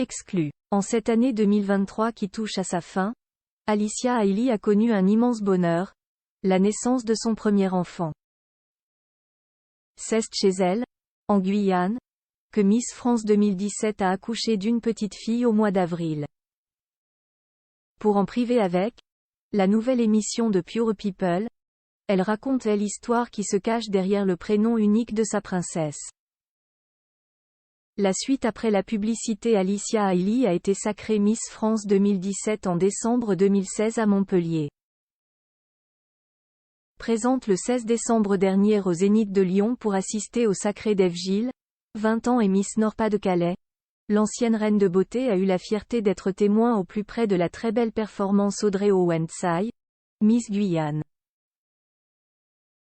Exclu. En cette année 2023 qui touche à sa fin, Alicia Hailey a connu un immense bonheur, la naissance de son premier enfant. C'est chez elle, en Guyane, que Miss France 2017 a accouché d'une petite fille au mois d'avril. Pour en priver avec, la nouvelle émission de Pure People, elle raconte l'histoire qui se cache derrière le prénom unique de sa princesse. La suite après la publicité. Alicia Hailey a été sacrée Miss France 2017 en décembre 2016 à Montpellier. Présente le 16 décembre dernier au Zénith de Lyon pour assister au sacré d'Ève Gilles, 20 ans et Miss Nord-Pas-de-Calais, l'ancienne reine de beauté a eu la fierté d'être témoin au plus près de la très belle performance Audrey Owensai, Miss Guyane.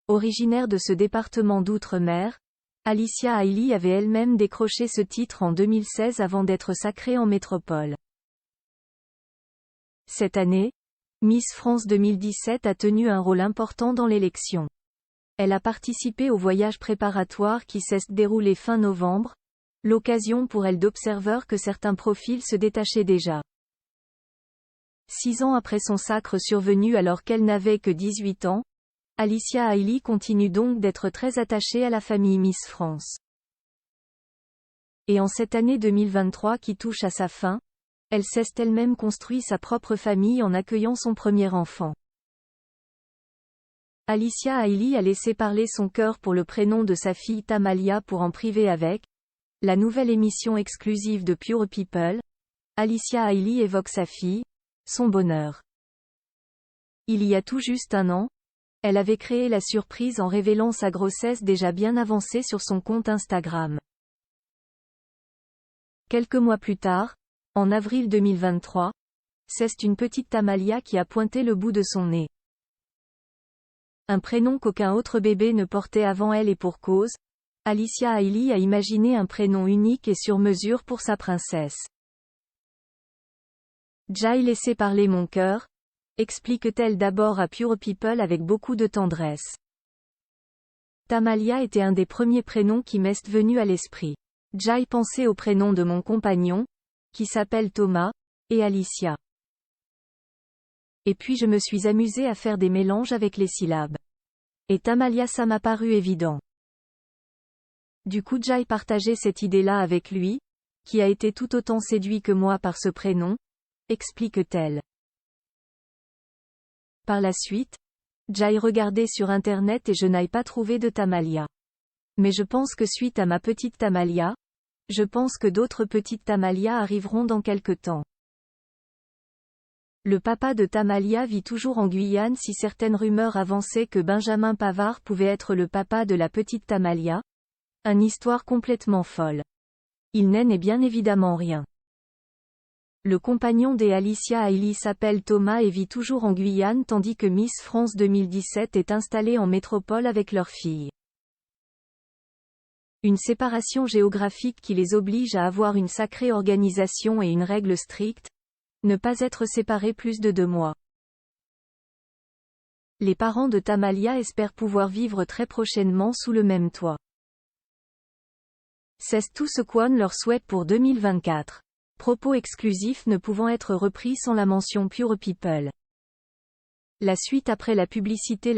Originaire de ce département d'outre-mer, Alicia Hailey avait elle-même décroché ce titre en 2016 avant d'être sacrée en métropole. Cette année, Miss France 2017 a tenu un rôle important dans l'élection. Elle a participé au voyage préparatoire qui s'est déroulé fin novembre, l'occasion pour elle d'observer que certains profils se détachaient déjà. 6 ans après son sacre survenu alors qu'elle n'avait que 18 ans, Alicia Hailey continue donc d'être très attachée à la famille Miss France. Et en cette année 2023 qui touche à sa fin, elle s'est elle-même construit sa propre famille en accueillant son premier enfant. Alicia Hailey a laissé parler son cœur pour le prénom de sa fille Tamalia pour en priver avec, la nouvelle émission exclusive de Pure People. Alicia Hailey évoque sa fille, son bonheur. Il y a tout juste un an, elle avait créé la surprise en révélant sa grossesse déjà bien avancée sur son compte Instagram. Quelques mois plus tard, en avril 2023, c'est une petite Tamalia qui a pointé le bout de son nez. Un prénom qu'aucun autre bébé ne portait avant elle et pour cause, Alicia Hailey a imaginé un prénom unique et sur mesure pour sa princesse. J'ai laissé parler mon cœur, explique-t-elle d'abord à Pure People avec beaucoup de tendresse. Tamalia était un des premiers prénoms qui m'est venu à l'esprit. J'ai pensé au prénom de mon compagnon, qui s'appelle Thomas, et Alicia. Et puis je me suis amusée à faire des mélanges avec les syllabes. Et Tamalia ça m'a paru évident. Du coup j'ai partagé cette idée-là avec lui, qui a été tout autant séduit que moi par ce prénom, explique-t-elle. Par la suite, j'ai regardé sur internet et je n'ai pas trouvé de Tamalia. Mais je pense que suite à ma petite Tamalia, je pense que d'autres petites Tamalia arriveront dans quelque temps. Le papa de Tamalia vit toujours en Guyane. Si certaines rumeurs avançaient que Benjamin Pavard pouvait être le papa de la petite Tamalia, une histoire complètement folle. Il n'est bien évidemment rien. Le compagnon d'Alicia Hailey s'appelle Thomas et vit toujours en Guyane tandis que Miss France 2017 est installée en métropole avec leur fille. Une séparation géographique qui les oblige à avoir une sacrée organisation et une règle stricte, ne pas être séparés plus de 2 mois. Les parents de Tamalia espèrent pouvoir vivre très prochainement sous le même toit. C'est tout ce qu'on leur souhaite pour 2024. Propos exclusifs ne pouvant être repris sans la mention Pure People. La suite après la publicité.